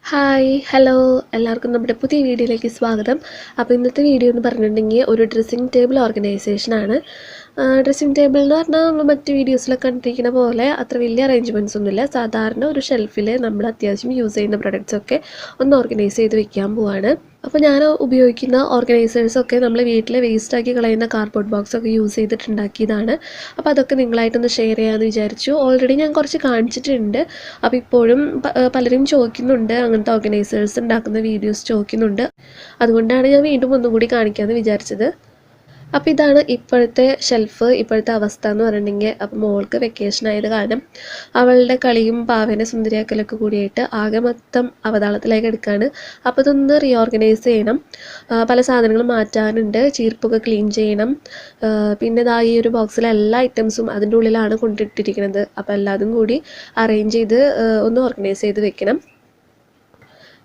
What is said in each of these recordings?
Hi hello എല്ലാവർക്കും നമ്മുടെ പുതിയ വീഡിയോയിലേക്ക് സ്വാഗതം. അപ്പോൾ ഇന്നത്തെ വീഡിയോ എന്ന് പറഞ്ഞിട്ടുണ്ടെങ്കിൽ ഒരു ഡ്രസ്സിംഗ് ടേബിൾ ഓർഗനൈസേഷനാണ്. ഡ്രസ്സിംഗ് ടേബിൾ എന്ന് പറഞ്ഞാൽ നമ്മൾ മറ്റ് വീഡിയോസിലൊക്കെ കണ്ടിരിക്കുന്ന പോലെ അത്ര വലിയ അറേഞ്ച്മെൻറ്റ്സ് ഒന്നുമില്ല. സാധാരണ ഒരു ഷെൽഫിൽ നമ്മൾ അത്യാവശ്യം യൂസ് ചെയ്യുന്ന പ്രൊഡക്ട്സൊക്കെ ഒന്ന് ഓർഗനൈസ് ചെയ്ത് വെക്കാൻ പോവാണ്. അപ്പോൾ ഞാൻ ഉപയോഗിക്കുന്ന ഓർഗനൈസേഴ്സൊക്കെ നമ്മൾ വീട്ടിൽ വേസ്റ്റാക്കി കളയുന്ന കാർഡ്ബോർഡ് ബോക്സൊക്കെ യൂസ് ചെയ്തിട്ടുണ്ടാക്കിയതാണ്. അപ്പോൾ അതൊക്കെ നിങ്ങളായിട്ടൊന്ന് ഷെയർ ചെയ്യാമെന്ന് വിചാരിച്ചു. ഓൾറെഡി ഞാൻ കുറച്ച് കാണിച്ചിട്ടുണ്ട്. അപ്പോൾ ഇപ്പോഴും പലരും ചോദിക്കുന്നുണ്ട്, അങ്ങനത്തെ ഓർഗനൈസേഴ്സ് ഉണ്ടാക്കുന്ന വീഡിയോസ് ചോദിക്കുന്നുണ്ട്. അതുകൊണ്ടാണ് ഞാൻ വീണ്ടും ഒന്നുകൂടി കാണിക്കാമെന്ന് വിചാരിച്ചത്. അപ്പോൾ ഇതാണ് ഇപ്പോഴത്തെ ഷെൽഫ്, ഇപ്പോഴത്തെ അവസ്ഥ എന്ന് പറഞ്ഞിട്ടുണ്ടെങ്കിൽ. അപ്പോൾ മോൾക്ക് വെക്കേഷൻ ആയത് കാരണം അവളുടെ കളിയും പാവേനെ സുന്ദരിയാക്കലൊക്കെ കൂടിയായിട്ട് ആകെ മൊത്തം അവതാളത്തിലേക്ക് എടുക്കുകയാണ്. അപ്പോൾ ഇതൊന്ന് റീഓർഗനൈസ് ചെയ്യണം. പല സാധനങ്ങളും മാറ്റാനുണ്ട്, ചീർപ്പൊക്കെ ക്ലീൻ ചെയ്യണം. പിന്നെ ഈ ഒരു ബോക്സിലെ എല്ലാ ഐറ്റംസും അതിൻ്റെ ഉള്ളിലാണ് കൊണ്ടിട്ടിരിക്കുന്നത്. അപ്പോൾ എല്ലാതും കൂടി അറേഞ്ച് ചെയ്ത് ഒന്ന് ഓർഗനൈസ് ചെയ്ത് വെക്കണം.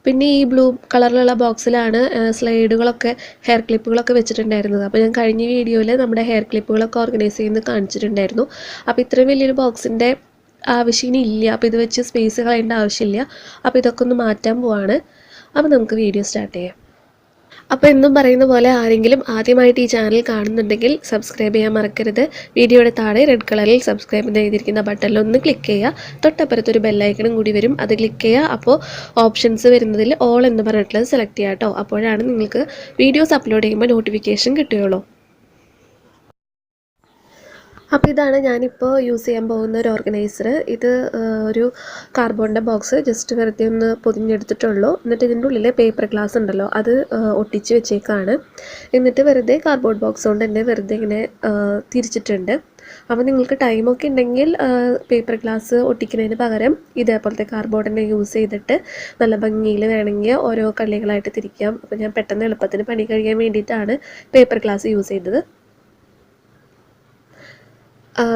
പിന്നെ ഈ ബ്ലൂ കളറിലുള്ള ബോക്സിലാണ് സ്ലൈഡുകളൊക്കെ ഹെയർ ക്ലിപ്പുകളൊക്കെ വെച്ചിട്ടുണ്ടായിരുന്നത്. അപ്പോൾ ഞാൻ കഴിഞ്ഞ വീഡിയോയിൽ നമ്മുടെ ഹെയർ ക്ലിപ്പുകളൊക്കെ ഓർഗനൈസ് ചെയ്യുന്നത് കാണിച്ചിട്ടുണ്ടായിരുന്നു. അപ്പോൾ ഇത്രയും വലിയൊരു ബോക്സിൻ്റെ ആവശ്യം ഇല്ല. അപ്പോൾ ഇത് വെച്ച് സ്പേസ് കളയേണ്ട ആവശ്യമില്ല. അപ്പോൾ ഇതൊക്കെ ഒന്ന് മാറ്റാൻ പോവാണ്. അപ്പോൾ നമുക്ക് വീഡിയോ സ്റ്റാർട്ട് ചെയ്യാം. അപ്പോൾ എന്നും പറയുന്ന പോലെ ആരെങ്കിലും ആദ്യമായിട്ട് ഈ ചാനൽ കാണുന്നുണ്ടെങ്കിൽ സബ്സ്ക്രൈബ് ചെയ്യാൻ മറക്കരുത്. വീഡിയോയുടെ താഴെ റെഡ് കളറിൽ സബ്സ്ക്രൈബ് എന്ന് എഴുതിയിരിക്കുന്ന ബട്ടണിൽ ഒന്ന് ക്ലിക്ക് ചെയ്യുക. തൊട്ടപ്പുറത്തൊരു ബെല്ലൈക്കണും കൂടി വരും, അത് ക്ലിക്ക് ചെയ്യുക. അപ്പോൾ ഓപ്ഷൻസ് വരുന്നതിൽ ഓൾ എന്ന് പറഞ്ഞിട്ടുള്ളത് സെലക്ട് ചെയ്യുക കേട്ടോ. അപ്പോഴാണ് നിങ്ങൾക്ക് വീഡിയോസ് അപ്ലോഡ് ചെയ്യുമ്പോൾ നോട്ടിഫിക്കേഷൻ കിട്ടുകയുള്ളൂ. അപ്പോൾ ഇതാണ് ഞാനിപ്പോൾ യൂസ് ചെയ്യാൻ പോകുന്ന ഒരു ഓർഗനൈസർ. ഇത് ഒരു കാർബോണിൻ്റെ ബോക്സ് ജസ്റ്റ് വെറുതെ ഒന്ന് പൊതിഞ്ഞെടുത്തിട്ടുള്ളൂ. എന്നിട്ട് ഇതിൻ്റെ ഉള്ളിൽ പേപ്പർ ഗ്ലാസ് ഉണ്ടല്ലോ, അത് ഒട്ടിച്ച് വെച്ചേക്കാണ്. എന്നിട്ട് വെറുതെ കാർഡ്ബോർഡ് ബോക്സ് കൊണ്ട് തന്നെ വെറുതെ ഇങ്ങനെ തിരിച്ചിട്ടുണ്ട്. അപ്പോൾ നിങ്ങൾക്ക് ടൈമൊക്കെ ഉണ്ടെങ്കിൽ പേപ്പർ ഗ്ലാസ് ഒട്ടിക്കുന്നതിന് പകരം ഇതേപോലത്തെ കാർഡ്ബോർഡ് തന്നെ യൂസ് ചെയ്തിട്ട് നല്ല ഭംഗിയിൽ വേണമെങ്കിൽ ഓരോ കള്ളികളായിട്ട് തിരിക്കാം. അപ്പോൾ ഞാൻ പെട്ടെന്ന് എളുപ്പത്തിന് പണി കഴിയാൻ വേണ്ടിയിട്ടാണ് പേപ്പർ ഗ്ലാസ് യൂസ് ചെയ്തത്.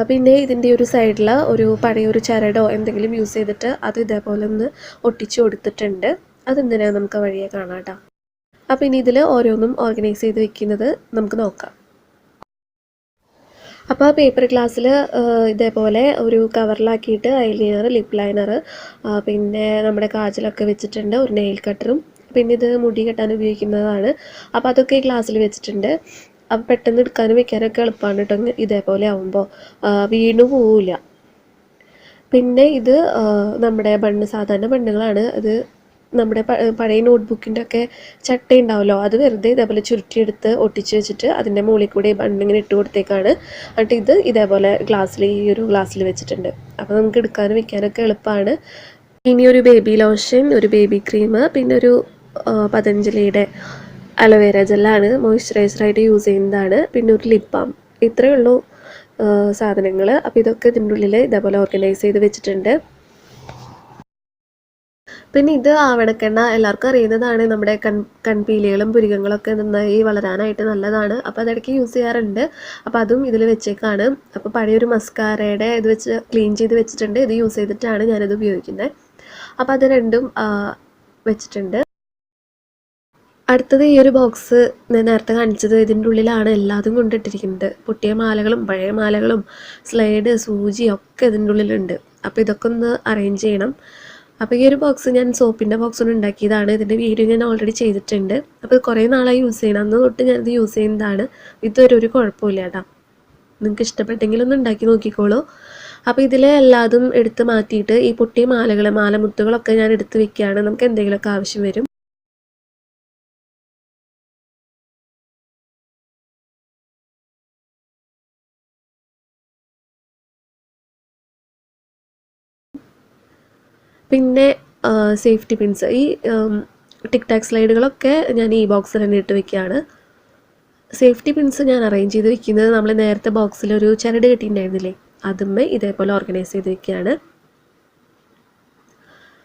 പിന്നെ ഇതിൻ്റെ ഒരു സൈഡിൽ ഒരു പഴയൊരു ചരടോ എന്തെങ്കിലും യൂസ് ചെയ്തിട്ട് അത് ഇതേപോലെ ഒന്ന് ഒട്ടിച്ചു കൊടുത്തിട്ടുണ്ട്. അതെന്തിനാണ് നമുക്ക് വഴിയെ കാണാം കേട്ടോ. അപ്പോൾ ഇനി ഇതിൽ ഓരോന്നും ഓർഗനൈസ് ചെയ്ത് വെക്കുന്നത് നമുക്ക് നോക്കാം. അപ്പോൾ പേപ്പർ ഗ്ലാസ്സിൽ ഇതേപോലെ ഒരു കവറിലാക്കിയിട്ട് ഐലൈനർ, ലിപ് ലൈനർ, പിന്നെ നമ്മുടെ കാജലൊക്കെ വെച്ചിട്ടുണ്ട്, ഒരു നെയിൽ കട്ടറും. പിന്നെ ഇത് മുടി കെട്ടാൻ ഉപയോഗിക്കുന്നതാണ്. അപ്പോൾ അതൊക്കെ ഈ ഗ്ലാസ്സിൽ വെച്ചിട്ടുണ്ട്. അപ്പോൾ പെട്ടെന്ന് എടുക്കാനും വെക്കാനൊക്കെ എളുപ്പമാണ് കേട്ടോ. ഇതേപോലെ ആവുമ്പോൾ വീണു പോവില്ല. പിന്നെ ഇത് നമ്മുടെ സാധാരണ ബണ്ണുകളാണ്. അത് നമ്മുടെ പഴയ നോട്ട്ബുക്കിൻ്റെ ഒക്കെ ചട്ട ഉണ്ടാവുമല്ലോ, അത് വെറുതെ ഇതേപോലെ ചുരുട്ടിയെടുത്ത് ഒട്ടിച്ച് വെച്ചിട്ട് അതിൻ്റെ മുകളിൽ കൂടി ബണ്ണിങ്ങനെ ഇട്ട് കൊടുത്തേക്കാണ്. എന്നിട്ട് ഇത് ഇതേപോലെ ഈ ഒരു ഗ്ലാസ്സിൽ വെച്ചിട്ടുണ്ട്. അപ്പോൾ നമുക്ക് എടുക്കാനും വെക്കാനൊക്കെ എളുപ്പമാണ്. ഇനി ഒരു ബേബി ലോഷൻ, ഒരു ബേബി ക്രീം, പിന്നെ ഒരു പതഞ്ജലിയുടെ അലോവേര ജെല്ലാണ് മോയ്സ്ചറൈസറായിട്ട് യൂസ് ചെയ്യുന്നതാണ്. പിന്നെ ഒരു ലിപ് ബാം. ഇത്രയേ ഉള്ളൂ സാധനങ്ങൾ. അപ്പോൾ ഇതൊക്കെ ഇതിൻ്റെ ഉള്ളിൽ ഇതേപോലെ ഓർഗനൈസ് ചെയ്ത് വെച്ചിട്ടുണ്ട്. പിന്നെ ഇത് ആവണക്കെണ്ണ എല്ലാവർക്കും അറിയുന്നതാണ്. നമ്മുടെ കൺപീലികളും പുരികങ്ങളൊക്കെ നന്നായി വളരാനായിട്ട് നല്ലതാണ്. അപ്പോൾ അതിടയ്ക്ക് യൂസ് ചെയ്യാറുണ്ട്. അപ്പോൾ അതും ഇതിൽ വെച്ചേക്കാണ്. അപ്പോൾ പഴയൊരു മസ്കാരയുടെ ഇത് വെച്ച് ക്ലീൻ ചെയ്ത് വെച്ചിട്ടുണ്ട്. ഇത് യൂസ് ചെയ്തിട്ടാണ് ഞാനത് ഉപയോഗിക്കുന്നത്. അപ്പോൾ അത് രണ്ടും വെച്ചിട്ടുണ്ട്. അടുത്തത് ഈ ഒരു ബോക്സ് ഞാൻ നേരത്തെ കാണിച്ചത്, ഇതിൻ്റെ ഉള്ളിലാണ് എല്ലാതും കൊണ്ടിട്ടിരിക്കുന്നത്. പൊട്ടിയ മാലകളും പഴയ മാലകളും സ്ലൈഡ്, സൂചി ഒക്കെ ഇതിൻ്റെ ഉള്ളിലുണ്ട്. അപ്പോൾ ഇതൊക്കെ ഒന്ന് അറേഞ്ച് ചെയ്യണം. അപ്പോൾ ഈ ഒരു ബോക്സ് ഞാൻ സോപ്പിൻ്റെ ബോക്സ് ഒന്ന് ഉണ്ടാക്കിയതാണ്. ഇതിൻ്റെ വീഡിയോ ഞാൻ ഓൾറെഡി ചെയ്തിട്ടുണ്ട്. അപ്പോൾ കുറേ നാളായി യൂസ് ചെയ്യണം. അന്ന് തൊട്ട് ഞാനിത് യൂസ് ചെയ്യുന്നതാണ്. ഇതുവരെ ഒരു കുഴപ്പമില്ല കേട്ടോ. നിങ്ങൾക്ക് ഇഷ്ടപ്പെട്ടെങ്കിൽ ഒന്ന് ഉണ്ടാക്കി നോക്കിക്കോളൂ. അപ്പോൾ ഇതിൽ എല്ലാതും എടുത്ത് മാറ്റിയിട്ട് ഈ പൊട്ടിയ മാലമുത്തുകളൊക്കെ ഞാൻ എടുത്ത് വെക്കുകയാണ്. നമുക്ക് എന്തെങ്കിലുമൊക്കെ ആവശ്യം വരും. പിന്നെ സേഫ്റ്റി പിൻസ്, ഈ ടിക് ടാക് സ്ലൈഡുകളൊക്കെ ഞാൻ ഈ ബോക്സിൽ തന്നെ ഇട്ട് വെക്കുകയാണ്. സേഫ്റ്റി പിൻസ് ഞാൻ അറേഞ്ച് ചെയ്ത് വെക്കുന്നത് നമ്മൾ നേരത്തെ ബോക്സിലൊരു ചരട് കെട്ടിയിട്ടുണ്ടായിരുന്നില്ലേ, അതുമ്മേ ഇതേപോലെ ഓർഗനൈസ് ചെയ്ത് വെക്കുകയാണ്.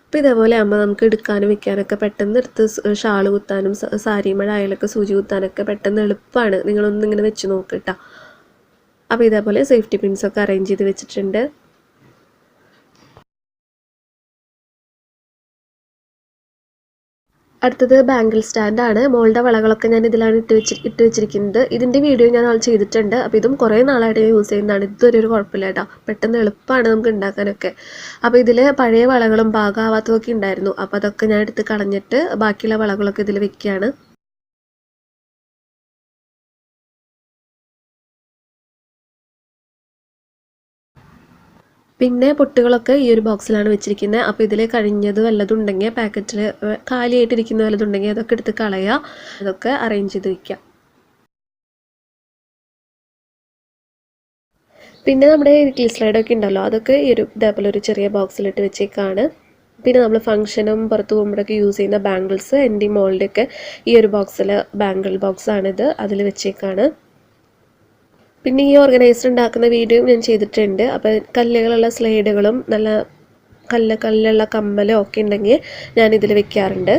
അപ്പോൾ ഇതേപോലെ ആകുമ്പോൾ നമുക്ക് എടുക്കാനും വെക്കാനൊക്കെ പെട്ടെന്ന് എടുത്ത് ഷാള് കുത്താനും സാരി മഴ ആയാലൊക്കെ സൂചി കുത്താനൊക്കെ പെട്ടെന്ന് എളുപ്പമാണ്. നിങ്ങളൊന്നിങ്ങനെ വെച്ച് നോക്കിട്ടാ. അപ്പോൾ ഇതേപോലെ സേഫ്റ്റി പിൻസൊക്കെ അറേഞ്ച് ചെയ്ത് വെച്ചിട്ടുണ്ട്. അടുത്തത് ബാംഗിൾ സ്റ്റാൻഡാണ്. മോളുടെ വളകളൊക്കെ ഞാൻ ഇതിലാണ് ഇട്ട് വെച്ചിരിക്കുന്നത്. ഇതിൻ്റെ വീഡിയോ ഞാൻ ചെയ്തിട്ടുണ്ട്. അപ്പോൾ ഇതും കുറേ നാളായിട്ട് ഞാൻ യൂസ് ചെയ്യുന്നതാണ്. ഇതൊരു കുഴപ്പമില്ല കേട്ടോ, പെട്ടെന്ന് എളുപ്പമാണ് നമുക്ക് ഉണ്ടാക്കാനൊക്കെ. അപ്പോൾ ഇതിൽ പഴയ വളകളും പാകമാവാത്തതൊക്കെ ഉണ്ടായിരുന്നു. അപ്പോൾ അതൊക്കെ ഞാൻ എടുത്ത് കളഞ്ഞിട്ട് ബാക്കിയുള്ള വളകളൊക്കെ ഇതിൽ വെക്കുകയാണ്. പിന്നെ പൊട്ടുകളൊക്കെ ഈ ഒരു ബോക്സിലാണ് വെച്ചിരിക്കുന്നത്. അപ്പോൾ ഇതിൽ കഴിഞ്ഞത് വല്ലതും ഉണ്ടെങ്കിൽ പാക്കറ്റിൽ കാലിയായിട്ടിരിക്കുന്ന വല്ലതും ഉണ്ടെങ്കിൽ അതൊക്കെ എടുത്ത് കളയുക, അതൊക്കെ അറേഞ്ച് ചെയ്ത് വയ്ക്കുക. പിന്നെ നമ്മുടെ നെക്കിൾ സ്ലൈഡൊക്കെ ഉണ്ടല്ലോ, അതൊക്കെ ഇതേപോലെ ഒരു ചെറിയ ബോക്സിലിട്ട് വെച്ചേക്കാണ്. പിന്നെ നമ്മൾ ഫംഗ്ഷനും പുറത്ത് പോകുമ്പോഴൊക്കെ യൂസ് ചെയ്യുന്ന ബാംഗിൾസ് എൻ്റെ മോളുടെയൊക്കെ ഈ ഒരു ബോക്സിൽ ബാംഗിൾ ബോക്സാണിത്, അതിൽ വെച്ചേക്കാണ്. പിന്നെ ഈ ഓർഗനൈസർ ഉണ്ടാക്കുന്ന വീഡിയോ ഞാൻ ചെയ്തിട്ടുണ്ട്. അപ്പോൾ കല്ലുകളുള്ള സ്ലൈഡുകളും നല്ല കല്ലുള്ള കമ്മലും ഒക്കെ ഉണ്ടെങ്കിൽ ഞാനിതിൽ വെക്കാറുണ്ട്.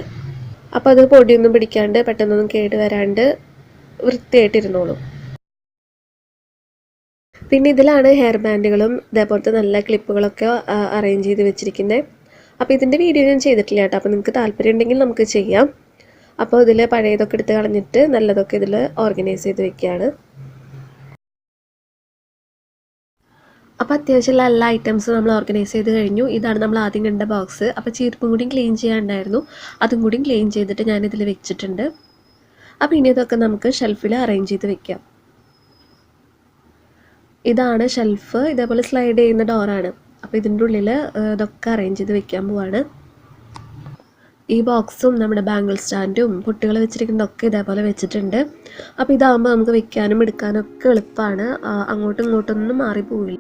അപ്പോൾ അത് പൊടിയൊന്നും പിടിക്കാണ്ട് പെട്ടെന്നൊന്നും കേട് വരാണ്ട് വൃത്തിയായിട്ടിരുന്നോളും. പിന്നെ ഇതിലാണ് ഹെയർ ബാൻഡുകളും ഇതേപോലത്തെ നല്ല ക്ലിപ്പുകളൊക്കെ അറേഞ്ച് ചെയ്ത് വെച്ചിരിക്കുന്നത്. അപ്പോൾ ഇതിൻ്റെ വീഡിയോ ഞാൻ ചെയ്തിട്ടില്ല കേട്ടോ. അപ്പോൾ നിങ്ങൾക്ക് താല്പര്യം ഉണ്ടെങ്കിൽ നമുക്ക് ചെയ്യാം. അപ്പോൾ ഇതിൽ പഴയതൊക്കെ എടുത്ത് കളഞ്ഞിട്ട് നല്ലതൊക്കെ ഇതിൽ ഓർഗനൈസ് ചെയ്ത് വെക്കുകയാണ്. അപ്പോൾ അത്യാവശ്യമുള്ള എല്ലാ ഐറ്റംസും നമ്മൾ ഓർഗനൈസ് ചെയ്ത് കഴിഞ്ഞു. ഇതാണ് നമ്മൾ ആദ്യം കണ്ട ബോക്സ്. അപ്പോൾ ചീർപ്പും കൂടി ക്ലീൻ ചെയ്യാനുണ്ടായിരുന്നു, അതും കൂടി ക്ലീൻ ചെയ്തിട്ട് ഞാനിതിൽ വെച്ചിട്ടുണ്ട്. അപ്പോൾ ഇനി ഇതൊക്കെ നമുക്ക് ഷെൽഫിൽ അറേഞ്ച് ചെയ്ത് വെക്കാം. ഇതാണ് ഷെൽഫ്, ഇതേപോലെ സ്ലൈഡ് ചെയ്യുന്ന ഡോറാണ്. അപ്പോൾ ഇതിൻ്റെ ഉള്ളിൽ ഇതൊക്കെ അറേഞ്ച് ചെയ്ത് വെക്കാൻ പോവാണ്. ഈ ബോക്സും നമ്മുടെ ബാംഗിൾ സ്റ്റാൻഡും പൊട്ടുകൾ വെച്ചിരിക്കുന്നതൊക്കെ ഇതേപോലെ വെച്ചിട്ടുണ്ട്. അപ്പോൾ ഇതാകുമ്പോൾ നമുക്ക് വെക്കാനും എടുക്കാനും ഒക്കെ എളുപ്പമാണ്, അങ്ങോട്ടും ഇങ്ങോട്ടൊന്നും മാറിപ്പോവില്ല.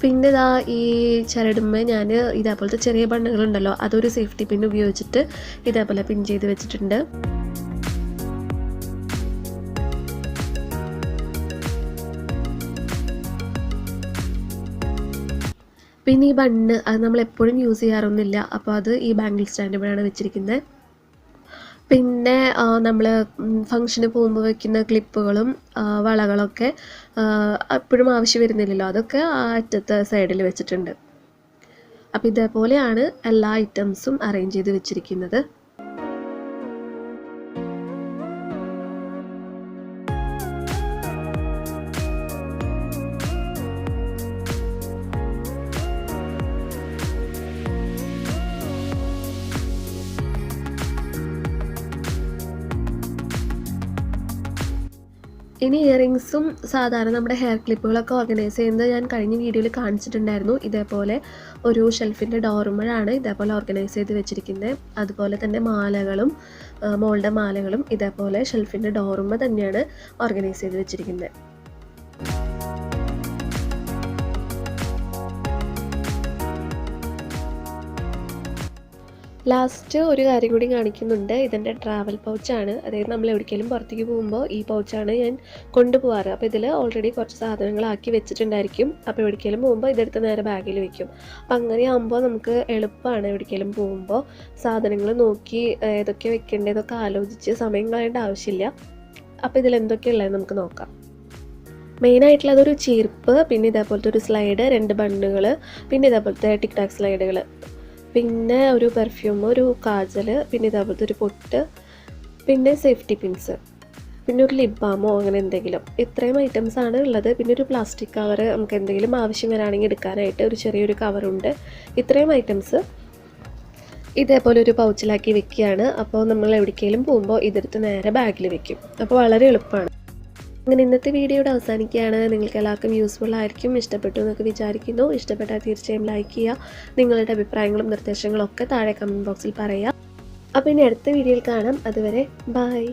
പിന്നെ ഇതാ ഈ ചരടുമ്മ ഞാൻ ഇതേപോലത്തെ ചെറിയ ബണ്ണുകളുണ്ടല്ലോ, അതൊരു സേഫ്റ്റി പിൻ ഉപയോഗിച്ചിട്ട് ഇതേപോലെ പിൻ ചെയ്ത് വെച്ചിട്ടുണ്ട്. പിന്നെ ഈ ബണ്ണ് അത് നമ്മൾ എപ്പോഴും യൂസ് ചെയ്യാറൊന്നുമില്ല, അപ്പോൾ അത് ഈ ബാംഗിൾ സ്റ്റാൻഡിലാണ് വെച്ചിരിക്കുന്നത്. പിന്നെ നമ്മൾ ഫംഗ്ഷന് പോകുമ്പോൾ വയ്ക്കുന്ന ക്ലിപ്പുകളും വളകളൊക്കെ എപ്പോഴും ആവശ്യം വരുന്നില്ലല്ലോ, അതൊക്കെ ആ അറ്റത്തെ സൈഡിൽ വെച്ചിട്ടുണ്ട്. അപ്പോൾ ഇതേപോലെയാണ് എല്ലാ ഐറ്റംസും അറേഞ്ച് ചെയ്ത് വെച്ചിരിക്കുന്നത്. ഇനി ഇയറിങ്സും സാധാരണ നമ്മുടെ ഹെയർ ക്ലിപ്പുകളൊക്കെ ഓർഗനൈസ് ചെയ്യുന്നത് ഞാൻ കഴിഞ്ഞ വീഡിയോയിൽ കാണിച്ചിട്ടുണ്ടായിരുന്നു. ഇതേപോലെ ഒരു ഷെൽഫിൻ്റെ ഡോറുമ്പോഴാണ് ഇതേപോലെ ഓർഗനൈസ് ചെയ്ത് വെച്ചിരിക്കുന്നത്. അതുപോലെ തന്നെ മാലകളും മോളുടെ മാലകളും ഇതേപോലെ ഷെൽഫിൻ്റെ ഡോറുമ്പോൾ തന്നെയാണ് ഓർഗനൈസ് ചെയ്ത് വെച്ചിരിക്കുന്നത്. ലാസ്റ്റ് ഒരു കാര്യം കൂടി കാണിക്കുന്നുണ്ട്. ഇതെൻ്റെ ട്രാവൽ പൗച്ചാണ്, അതായത് നമ്മൾ എവിടേക്കെങ്കിലും പുറത്തേക്ക് പോകുമ്പോൾ ഈ പൗച്ചാണ് ഞാൻ കൊണ്ടുപോകാറ്. അപ്പോൾ ഇതിൽ ഓൾറെഡി കുറച്ച് സാധനങ്ങളാക്കി വെച്ചിട്ടുണ്ടായിരിക്കും. അപ്പോൾ എവിടേക്കെങ്കിലും പോകുമ്പോൾ ഇതെടുത്ത് നേരെ ബാഗിൽ വെക്കും. അപ്പം അങ്ങനെ ആകുമ്പോൾ നമുക്ക് എളുപ്പമാണ്. എവിടേക്കെങ്കിലും പോകുമ്പോൾ സാധനങ്ങൾ നോക്കി ഏതൊക്കെ വെക്കേണ്ടതൊക്കെ ആലോചിച്ച് സമയം കളയേണ്ട ആവശ്യമില്ല. അപ്പോൾ ഇതിലെന്തൊക്കെയുള്ളത് നമുക്ക് നോക്കാം. മെയിനായിട്ടുള്ളതൊരു ചീർപ്പ്, പിന്നെ ഇതേപോലത്തെ ഒരു സ്ലൈഡ്, 2 ബണ്ണുകൾ, പിന്നെ ഇതേപോലത്തെ ടിക് ടാക് സ്ലൈഡുകൾ, പിന്നെ ഒരു പെർഫ്യൂം, ഒരു കാജൽ, പിന്നെ ഇതേപോലത്തെ ഒരു പൊട്ട്, പിന്നെ സേഫ്റ്റി പിൻസ്, പിന്നെ ഒരു ലിപ് ബാമോ അങ്ങനെ എന്തെങ്കിലും. ഇത്രയും ഐറ്റംസാണ് ഉള്ളത്. പിന്നെ ഒരു പ്ലാസ്റ്റിക് കവർ, നമുക്ക് എന്തെങ്കിലും ആവശ്യം വരാണെങ്കിൽ എടുക്കാനായിട്ട് ഒരു ചെറിയൊരു കവറുണ്ട്. ഇത്രയും ഐറ്റംസ് ഇതേപോലെ ഒരു പൗച്ചിലാക്കി വെക്കുകയാണ്. അപ്പോൾ നമ്മൾ എവിടേക്കെങ്കിലും പോകുമ്പോൾ ഇതെടുത്ത് നേരെ ബാഗിൽ വെക്കും. അപ്പോൾ വളരെ എളുപ്പമാണ്. അങ്ങനെ ഇന്നത്തെ വീഡിയോയുടെ അവസാനിക്കുകയാണ്. നിങ്ങൾക്ക് എല്ലാവർക്കും യൂസ്ഫുൾ ആയിരിക്കും, ഇഷ്ടപ്പെട്ടു എന്നൊക്കെ വിചാരിക്കുന്നു. ഇഷ്ടപ്പെട്ടാൽ തീർച്ചയായും ലൈക്ക് ചെയ്യുക. നിങ്ങളുടെ അഭിപ്രായങ്ങളും നിർദ്ദേശങ്ങളും ഒക്കെ താഴെ കമൻറ്റ് ബോക്സിൽ പറയുക. അപ്പോൾ ഇനി അടുത്ത വീഡിയോയിൽ കാണാം. അതുവരെ ബൈ.